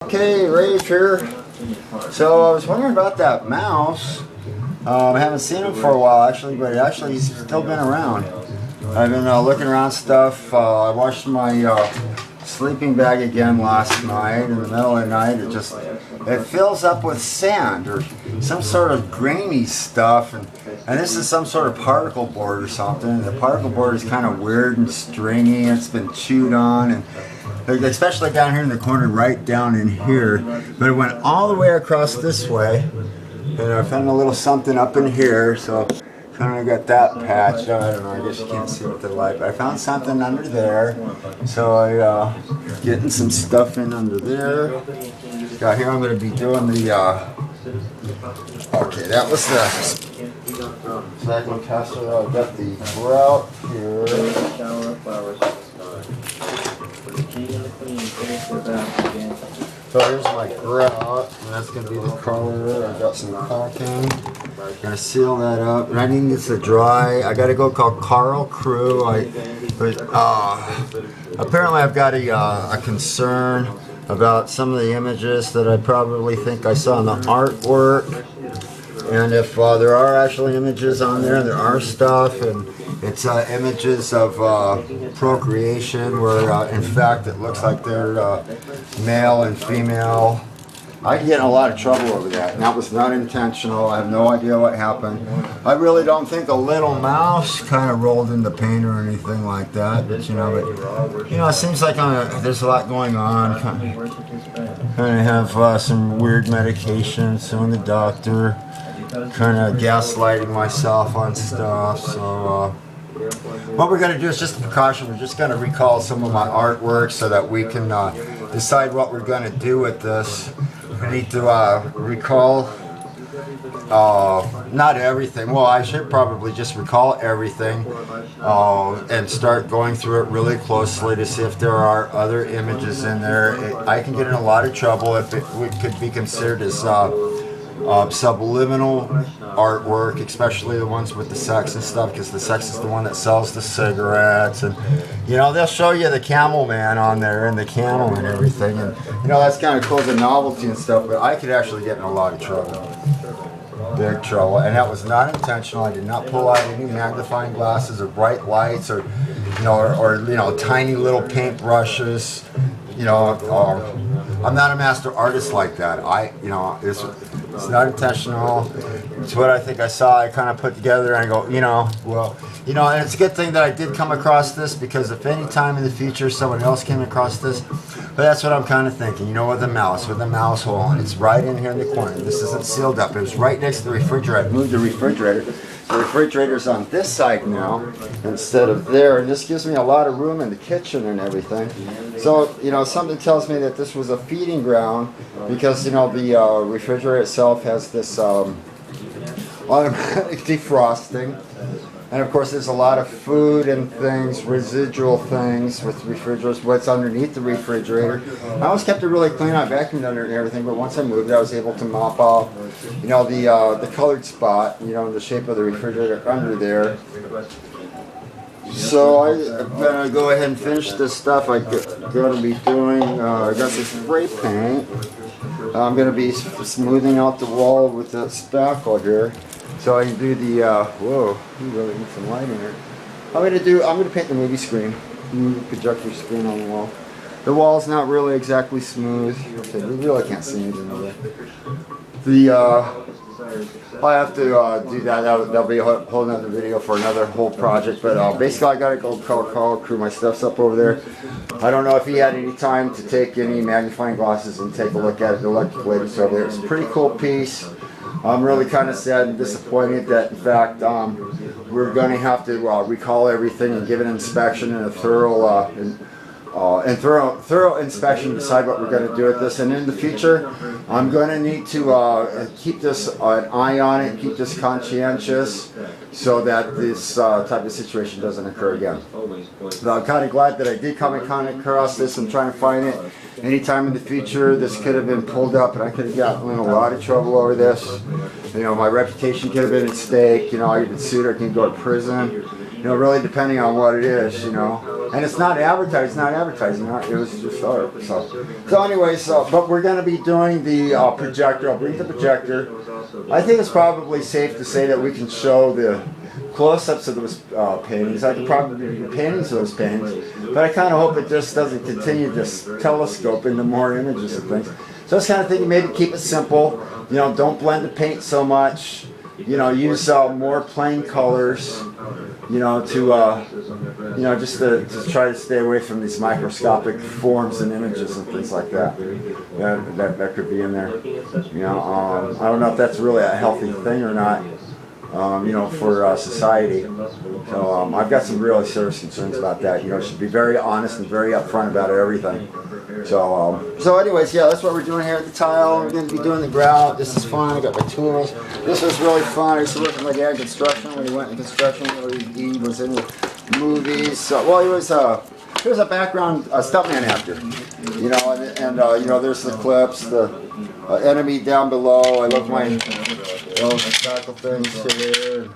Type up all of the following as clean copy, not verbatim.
Okay, Rafe here. So I was wondering about that mouse. I haven't seen him for a while actually, but he's still been around. I've been looking around stuff. I washed my sleeping bag again last night. In the middle of the night, it fills up with sand or some sort of grainy stuff, and this is some sort of particle board or something. The particle board is kind of weird and stringy. It's been chewed on, and especially down here in the corner, right down in here. But it went all the way across this way, and I found a little something up in here, so kind of got that patched. I don't know, I guess you can't see with the light, but I found something under there. So I getting some stuff in under there. Got here, I'm going to be doing the okay, that was the second tester. I got the grout here. So here's my grout, and that's going to be the color. I got some caulking. Gonna seal that up, and I need this to dry. I got to go call Carl Crew. Apparently I've got a concern about some of the images that I probably think I saw in the artwork, and if there are actually images on there, and there are stuff, and it's images of procreation where in fact it looks like they're male and female. I get in a lot of trouble over that, and that was not intentional. I have no idea what happened. I really don't think a little mouse kind of rolled in the paint or anything like that, but it seems like there's a lot going on. Kind of have some weird medication, suing the doctor, kind of gaslighting myself on stuff. So what we're going to do is just a precaution. We're just going to recall some of my artwork so that we can decide what we're going to do with this. We need to recall not everything. Well, I should probably just recall everything and start going through it really closely to see if there are other images in there. I can get in a lot of trouble if it could be considered as subliminal artwork, especially the ones with the sex and stuff, because the sex is the one that sells the cigarettes, and they'll show you the camel man on there and the camel and everything, and that's kind of cool, the novelty and stuff, but I could actually get in a lot of trouble, big trouble, and that was not intentional. I did not pull out any magnifying glasses or bright lights or tiny little paint brushes. I'm not a master artist like that. It's not intentional. It's what I think I saw. I kind of put together and I go, and it's a good thing that I did come across this, because if any time in the future someone else came across this, but that's what I'm kind of thinking. With a mouse hole, and it's right in here in the corner. This isn't sealed up. It was right next to the refrigerator. I moved the refrigerator. The refrigerator's on this side now instead of there, and this gives me a lot of room in the kitchen and everything. So, something tells me that this was a feeding ground, because, the refrigerator itself has this automatic defrosting. And of course there's a lot of food and things, residual things with refrigerators, what's underneath the refrigerator. I always kept it really clean. I vacuumed under it and everything, but once I moved I was able to mop off, the colored spot, in the shape of the refrigerator under there. So I'm going to go ahead and finish this stuff I'm going to be doing. I got some spray paint. I'm going to be smoothing out the wall with the spackle here. So I can do the, whoa, you really need some light in here. I'm going to paint the movie screen, projector screen on the wall. The wall's not really exactly smooth. Okay, you really can't see anything over there. I have to do that. That'll be a whole other video for another whole project. But basically, I got to go call Carl Crew. My stuff's up over there. I don't know if he had any time to take any magnifying glasses and take a look at it. The electric lady's over there. It's a pretty cool piece. I'm really kind of sad and disappointed that, in fact, we're going to have to recall everything and give an inspection and a thorough inspection to decide what we're going to do with this. And in the future, I'm going to need to keep this an eye on it, keep this conscientious, so that this type of situation doesn't occur again. But I'm kind of glad that I did come across this and try and find it. Anytime in the future, this could have been pulled up, and I could have gotten in a lot of trouble over this. My reputation could have been at stake. I could be sued, or I can go to prison. Really depending on what it is. And it's not advertised, not advertising. It was just art. So anyways, but we're going to be doing the projector. I'll bring the projector. I think it's probably safe to say that we can show the close-ups of those paintings. I could probably do paintings of those paintings, but I kind of hope it just doesn't continue to telescope into more images and things. So I was kind of thinking maybe keep it simple. You know, don't blend the paint so much. You know, use more plain colors. You know, just to try to stay away from these microscopic forms and images and things like that. That could be in there. You know, I don't know if that's really a healthy thing or not. You know, for society. So I've got some really serious concerns about that. You know, should be very honest and very upfront about everything. So anyways, yeah, that's what we're doing here at the tile. We're going to be doing the grout. This is fun. I got my tools. This was really fun. I used to work with my dad in construction when he went in construction. He was in the movies. So, well, he was a background stuntman actor. You know, and you know, there's the clips, the enemy down below. I love my tackle things here.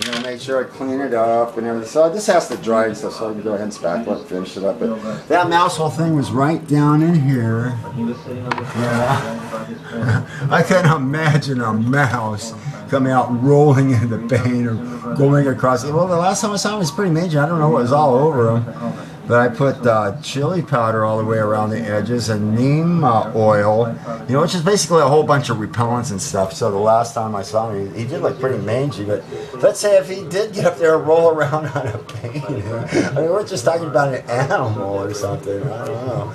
You know, make sure I clean it up and everything. So this has to dry and stuff, so I can go ahead and spackle it and finish it up. But that mouse hole thing was right down in here. Yeah. I can't imagine a mouse coming out rolling into the paint or going across it. Well, the last time I saw him was pretty major. I don't know what was all over him. But I put chili powder all the way around the edges and neem oil, you know, which is basically a whole bunch of repellents and stuff. So the last time I saw him, he did look pretty mangy. But let's say if he did get up there and roll around on a painting, I mean, we're just talking about an animal or something. I don't know.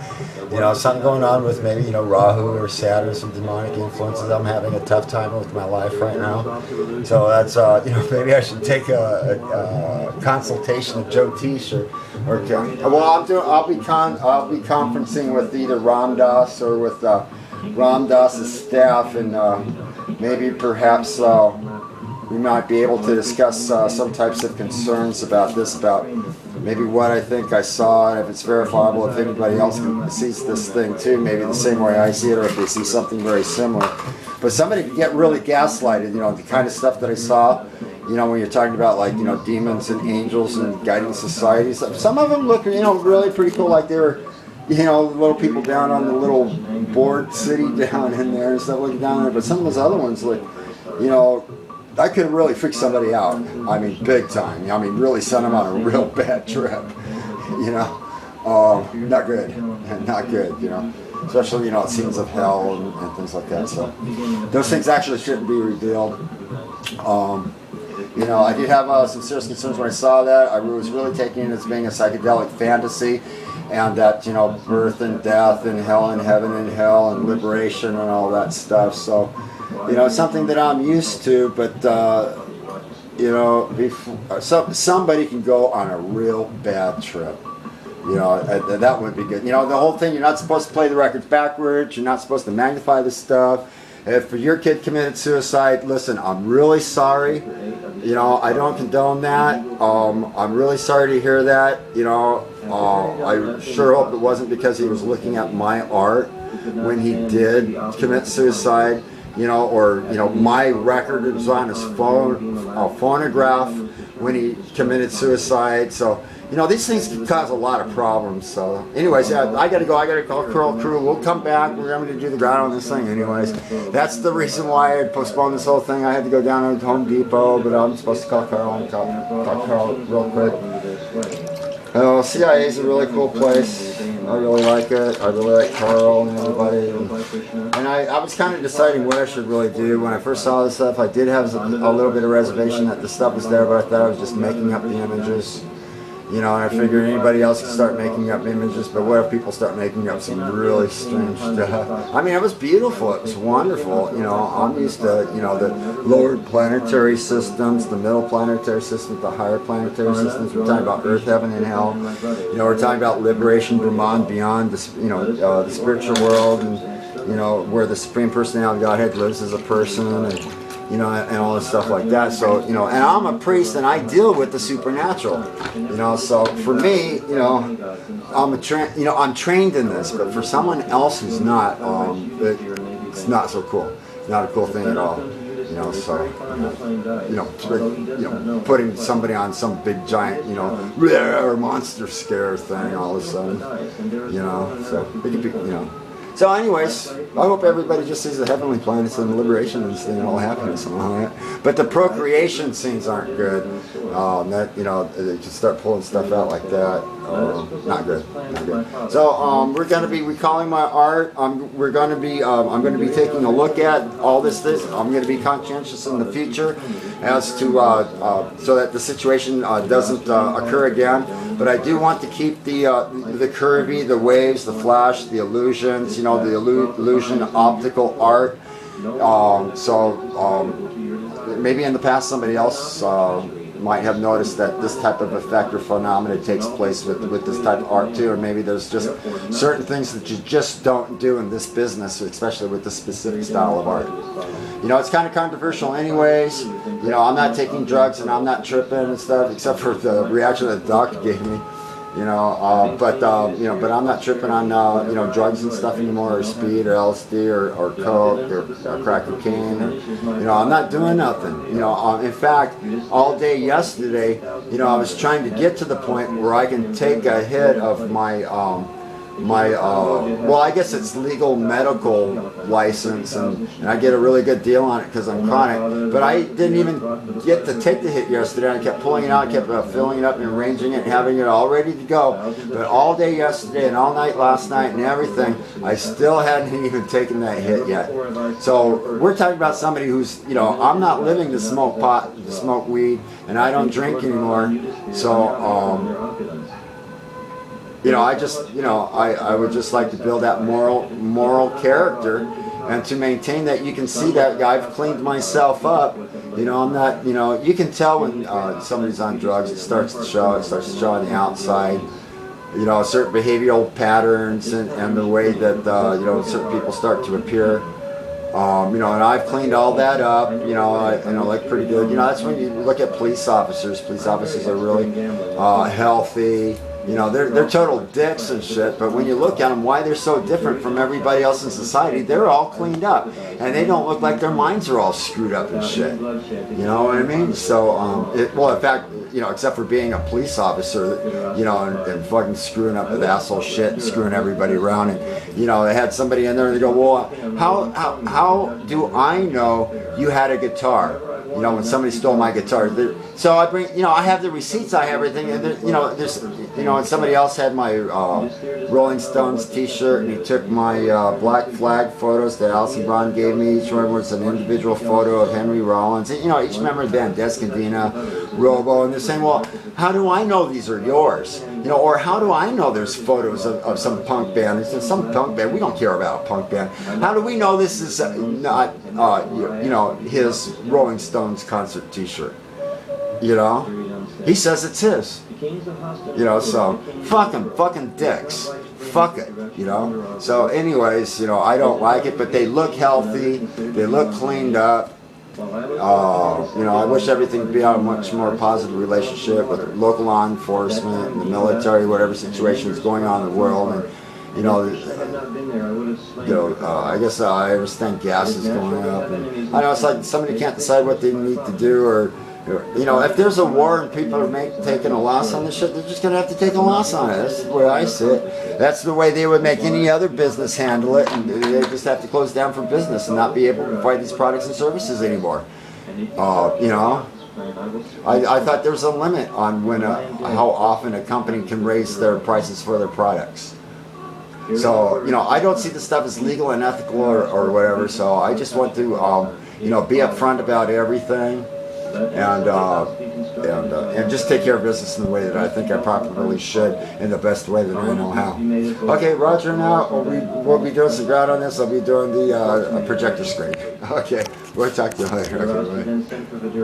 You know, something going on with maybe, you know, Rahu or Saturn, some demonic influences. I'm having a tough time with my life right now. So that's, you know, maybe I should take a consultation of Joe Tish or well, I'll be conferencing with either Ram Dass or with Ram Dass's staff, and maybe perhaps we might be able to discuss some types of concerns about this, about maybe what I think I saw, and if it's verifiable, if anybody else sees this thing too, maybe the same way I see it, or if they see something very similar. But somebody could get really gaslighted, you know, the kind of stuff that I saw. You know, when you're talking about, like, you know, demons and angels and guiding societies, some of them look, you know, really pretty cool, like they were, you know, little people down on the little board city down in there and stuff looking down there. But some of those other ones, like, you know, I could really freak somebody out. I mean, big time. I mean, really send them on a real bad trip. You know, not good, not good. You know, especially, you know, scenes of hell and things like that. So those things actually shouldn't be revealed. You know, I did have some serious concerns when I saw that. I was really taking it as being a psychedelic fantasy, and that, you know, birth and death and hell and heaven and hell and liberation and all that stuff. So, you know, it's something that I'm used to, but, you know, somebody can go on a real bad trip. You know, that would be good. You know, the whole thing, you're not supposed to play the records backwards. You're not supposed to magnify the stuff. If your kid committed suicide, listen, I'm really sorry. You know, I don't condone that. I'm really sorry to hear that. You know, I sure hope it wasn't because he was looking at my art when he did commit suicide. You know, or, you know, my record was on his phonograph when he committed suicide. So, you know, these things can cause a lot of problems. So, anyways, yeah, I gotta go. I gotta call Curl Crew. We'll come back. We're going to do the ground on this thing, anyways. That's the reason why I postponed this whole thing. I had to go down to Home Depot, but I'm supposed to call Carl and call Carl real quick. CIA is a really cool place. I really like it. I really like Carl and everybody. And I was kind of deciding what I should really do. When I first saw this stuff, I did have a little bit of reservation that the stuff was there, but I thought I was just making up the images. You know, and I figured anybody else could start making up images, but what if people start making up some really strange stuff? I mean, it was beautiful. It was wonderful. You know, I'm used to, you know, the lower planetary systems, the middle planetary systems, the higher planetary systems. We're talking about Earth, Heaven, and Hell. You know, we're talking about liberation, Brahman, beyond the, you know, the spiritual world, and, you know, where the Supreme Personality of Godhead lives as a person, and, you know, and all this stuff like that. So, you know, and I'm a priest and I deal with the supernatural, you know, so for me, you know, I'm trained in this, but for someone else who's not, it's not so cool. It's not a cool thing at all. You know, so putting somebody on some big giant, or monster scare thing all of a sudden, so it could be, So anyways, I hope everybody just sees the heavenly planets and liberation and all happiness and all that. But the procreation scenes aren't good. They just start pulling stuff out like that. Not good. Not good. So we're going to be recalling my art. I'm going to be taking a look at all this. I'm going to be conscientious in the future as to so that the situation doesn't occur again. But I do want to keep the curvy, the waves, the flash, the illusions, the illusion, optical art. Maybe in the past somebody else might have noticed that this type of effect or phenomena takes place with this type of art too, or maybe there's just certain things that you just don't do in this business, especially with this specific style of art. It's kind of controversial anyways. I'm not taking drugs and I'm not tripping and stuff, except for the reaction that the doctor gave me. But I'm not tripping on drugs and stuff anymore, or speed, or LSD, or coke, or crack cocaine. I'm not doing nothing. In fact, all day yesterday, I was trying to get to the point where I can take a hit of my well, I guess it's legal medical license, and I get a really good deal on it because I'm chronic, but I didn't even get to take the hit yesterday. I kept pulling it out, kept filling it up and arranging it, having it all ready to go, but all day yesterday and all night last night and everything, I still hadn't even taken that hit yet. So we're talking about somebody who's, I'm not living to smoke pot, to smoke weed, and I don't drink anymore, so I would just like to build that moral character, and to maintain that. You can see that I've cleaned myself up. I'm not, you can tell when somebody's on drugs. It starts to show. It starts to show on the outside. Certain behavioral patterns and the way that certain people start to appear. And I've cleaned all that up. I look pretty good. That's when you look at police officers. Police officers are really healthy. They're total dicks and shit, but when you look at them, why they're so different from everybody else in society, they're all cleaned up, and they don't look like their minds are all screwed up and shit. You know what I mean? So, in fact, except for being a police officer, and fucking screwing up with asshole shit and screwing everybody around, and, they had somebody in there and they go, well, how do I know you had a guitar? When somebody stole my guitar. So I bring, I have the receipts, I have everything, and there's, and somebody else had my Rolling Stones t-shirt, and he took my Black Flag photos that Alison Braun gave me. Each one was an individual photo of Henry Rollins, and, each member of the band, Descandina, Robo, and they're saying, well, how do I know these are yours? Or how do I know there's photos of some punk band? There's some punk band, we don't care about a punk band. How do we know this is not, his Rolling Stones concert t-shirt? He says it's his. So fuck 'em, fucking dicks. Fuck it, So anyways, I don't like it, but they look healthy, they look cleaned up. I wish everything would be on a much more positive relationship with local law enforcement and the military, whatever situation is going on in the world. And I guess I understand gas is going up, and I know it's like somebody can't decide what they need to do, or if there's a war and people are taking a loss on this shit, they're just going to have to take a loss on it. That's the way I see it. That's the way they would make any other business handle it, and they just have to close down for business and not be able to provide these products and services anymore. I thought there was a limit on how often a company can raise their prices for their products. So, I don't see this stuff as legal and ethical or whatever, so I just want to, be upfront about everything. And just take care of business in the way that I think I properly should, in the best way that I know how. Okay, Roger and out. We'll be doing some ground on this. I'll be doing the projector screen. Okay, we'll talk to you later. Okay, bye.